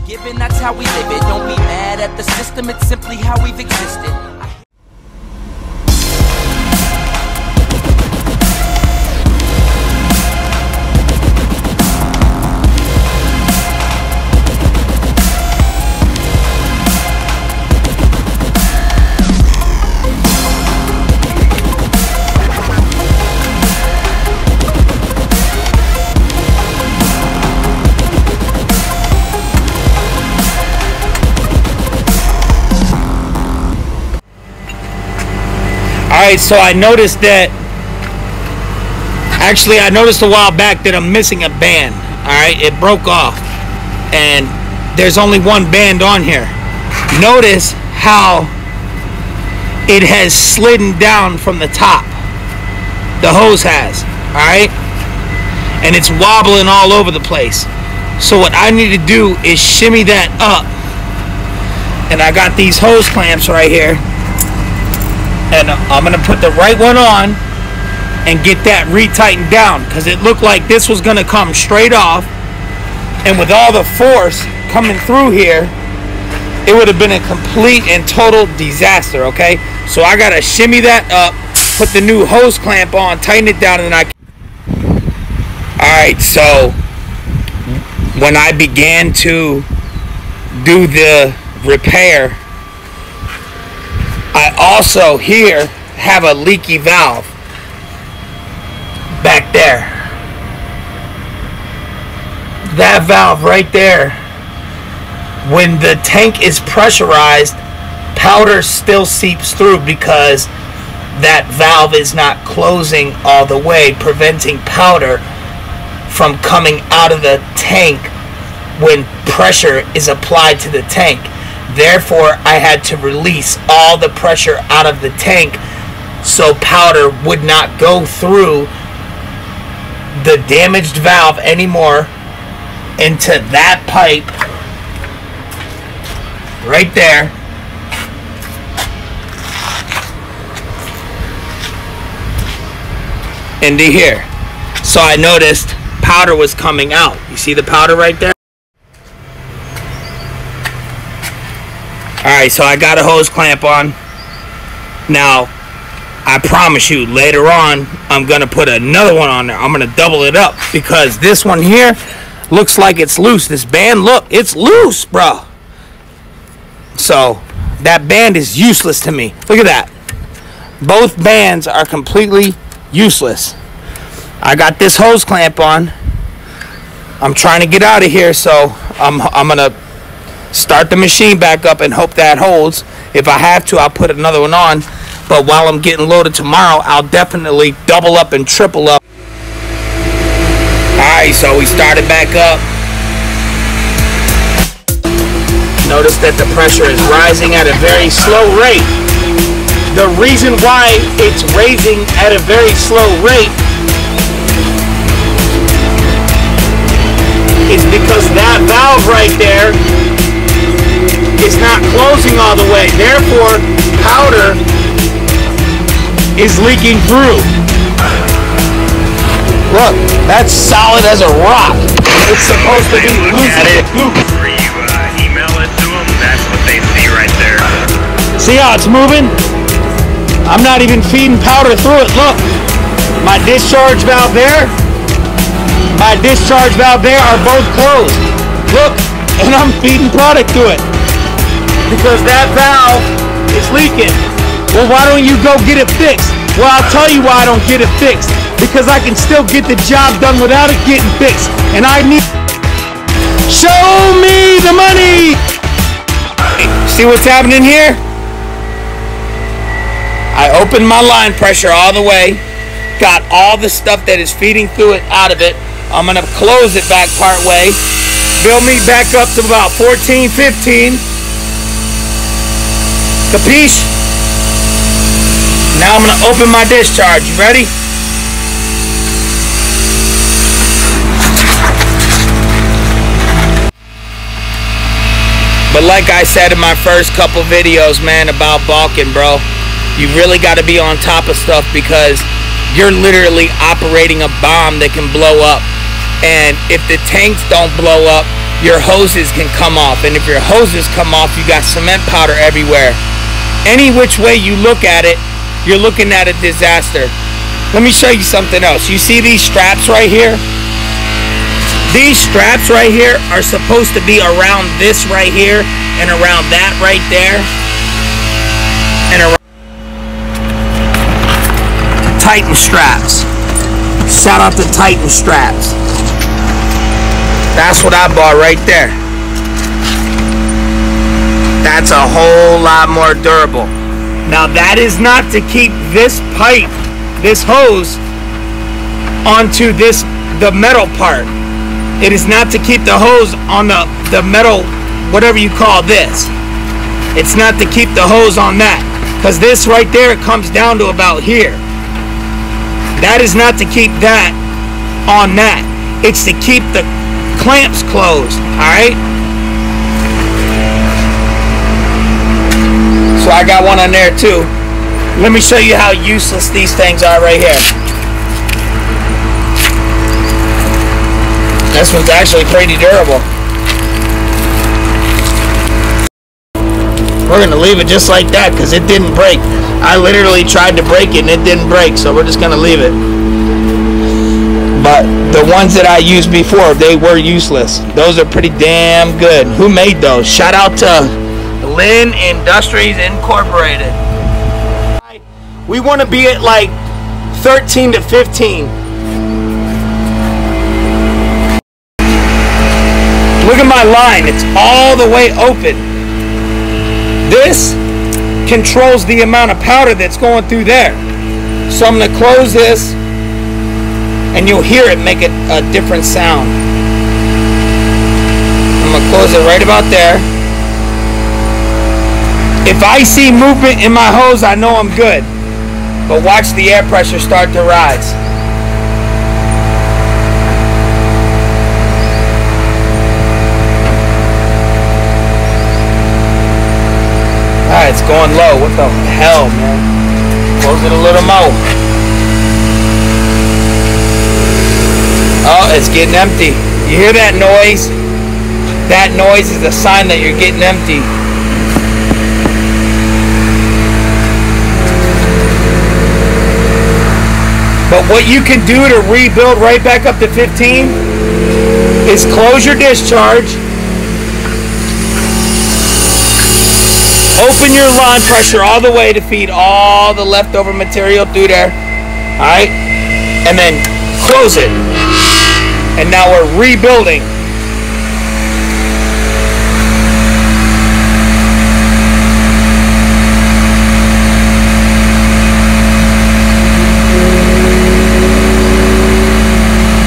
Given, that's how we live it. Don't be mad at the system, it's simply how we've existed. Alright, so I noticed that, actually I noticed a while back that I'm missing a band. Alright, it broke off and there's only one band on here. Notice how it has slidden down from the top. The hose has, alright? And it's wobbling all over the place. So what I need to do is shimmy that up. And I got these hose clamps right here. And I'm going to put the right one on and get that retightened down, because it looked like this was going to come straight off, and with all the force coming through here, it would have been a complete and total disaster, okay? So I got to shimmy that up, put the new hose clamp on, tighten it down, and then Alright, so when I began to do the repair, I also here have a leaky valve back there. That valve right there, when the tank is pressurized, powder still seeps through because that valve is not closing all the way, preventing powder from coming out of the tank when pressure is applied to the tank. Therefore, I had to release all the pressure out of the tank so powder would not go through the damaged valve anymore into that pipe right there. Into here. So I noticed powder was coming out. You see the powder right there? Alright, so I got a hose clamp on. Now, I promise you, later on, I'm going to put another one on there. I'm going to double it up, because this one here looks like it's loose. This band, look, it's loose, bro. So, that band is useless to me. Look at that. Both bands are completely useless. I got this hose clamp on. I'm trying to get out of here, so I'm going to start the machine back up and hope that holds. If I have to, I'll put another one on. But while I'm getting loaded tomorrow, I'll definitely double up and triple up. Alright, so we started back up. Notice that the pressure is rising at a very slow rate. The reason why it's raising at a very slow rate is because that valve right there is not closing all the way. Therefore, powder is leaking through. Look, that's solid as a rock. It's supposed to be loose. Where you email it to them, that's what they see right there. See how it's moving? I'm not even feeding powder through it. Look, my discharge valve there, my discharge valve there are both closed. Look, and I'm feeding product to it because that valve is leaking. Well, why don't you go get it fixed? Well, I'll tell you why I don't get it fixed. Because I can still get the job done without it getting fixed. And I need... Show me the money! See what's happening here? I opened my line pressure all the way. Got all the stuff that is feeding through it out of it. I'm going to close it back part way. Build me back up to about 14, 15. Capiche? Now I'm going to open my discharge. You ready? But like I said in my first couple videos, man, about bulking, bro, you really got to be on top of stuff because you're literally operating a bomb that can blow up. And if the tanks don't blow up, your hoses can come off. And if your hoses come off, you got cement powder everywhere. Any which way you look at it, you're looking at a disaster. Let me show you something else. You see these straps right here? These straps right here are supposed to be around this right here and around that right there and around. Titan straps. Shout out to Titan straps. That's what I bought right there. That's a whole lot more durable. Now that is not to keep this pipe, this hose, onto the metal part. It is not to keep the hose on the metal, whatever you call this. It's not to keep the hose on that. Because this right there comes down to about here. That is not to keep that on that. It's to keep the clamps closed, alright? So I got one on there too. Let me show you how useless these things are right here. This one's actually pretty durable. We're gonna leave it just like that because it didn't break. I literally tried to break it and it didn't break, so we're just gonna leave it. But the ones that I used before, they were useless. Those are pretty damn good. Who made those? Shout out to Lynn Industries Incorporated. We want to be at like 13 to 15. Look at my line. It's all the way open. This controls the amount of powder that's going through there. So I'm going to close this and you'll hear it make a different sound. I'm going to close it right about there. If I see movement in my hose, I know I'm good. But watch the air pressure start to rise. Alright, it's going low. What the hell, man? Close it a little more. Oh, it's getting empty. You hear that noise? That noise is a sign that you're getting empty. But what you can do to rebuild right back up to 15 is close your discharge, open your line pressure all the way to feed all the leftover material through there, alright, and then close it. And now we're rebuilding.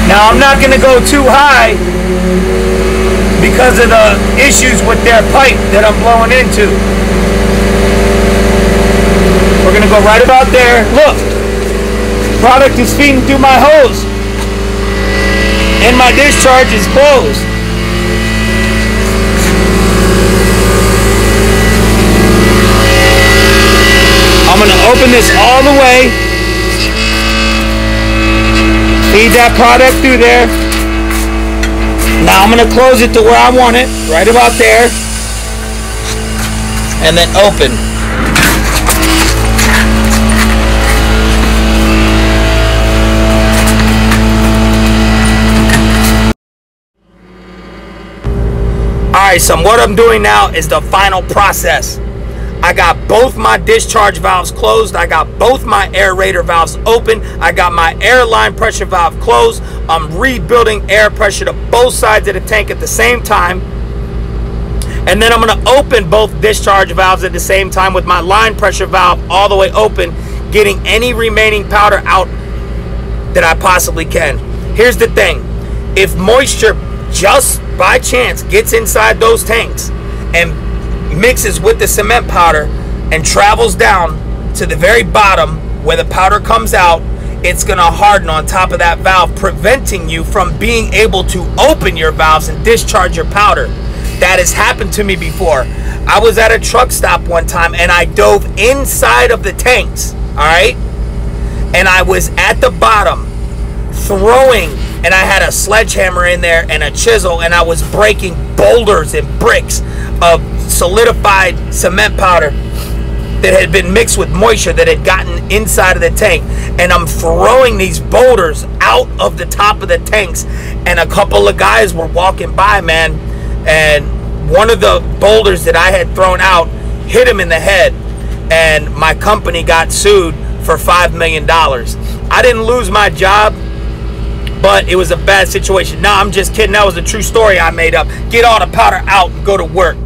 Now I'm not going to go too high because of the issues with their pipe that I'm blowing into. We're going to go right about there. Look, product is feeding through my hose and my discharge is closed. I'm going to open this all the way. Feed that product through there. Now I'm going to close it to where I want it, right about there. And then open. Alright, so what I'm doing now is the final process. I got both my discharge valves closed. I got both my aerator valves open. I got my air line pressure valve closed. I'm rebuilding air pressure to both sides of the tank at the same time. And then I'm going to open both discharge valves at the same time with my line pressure valve all the way open, getting any remaining powder out that I possibly can. Here's the thing. If moisture just by chance gets inside those tanks and mixes with the cement powder and travels down to the very bottom where the powder comes out, it's going to harden on top of that valve, preventing you from being able to open your valves and discharge your powder. That has happened to me before. I was at a truck stop one time and I dove inside of the tanks, all right? And I was at the bottom throwing and I had a sledgehammer in there and a chisel, and I was breaking boulders and bricks of solidified cement powder that had been mixed with moisture that had gotten inside of the tank. And I'm throwing these boulders out of the top of the tanks, and a couple of guys were walking by, man, and one of the boulders that I had thrown out hit him in the head, and my company got sued for $5 million. I didn't lose my job, but it was a bad situation. No, I'm just kidding. That was a true story I made up. Get all the powder out and go to work.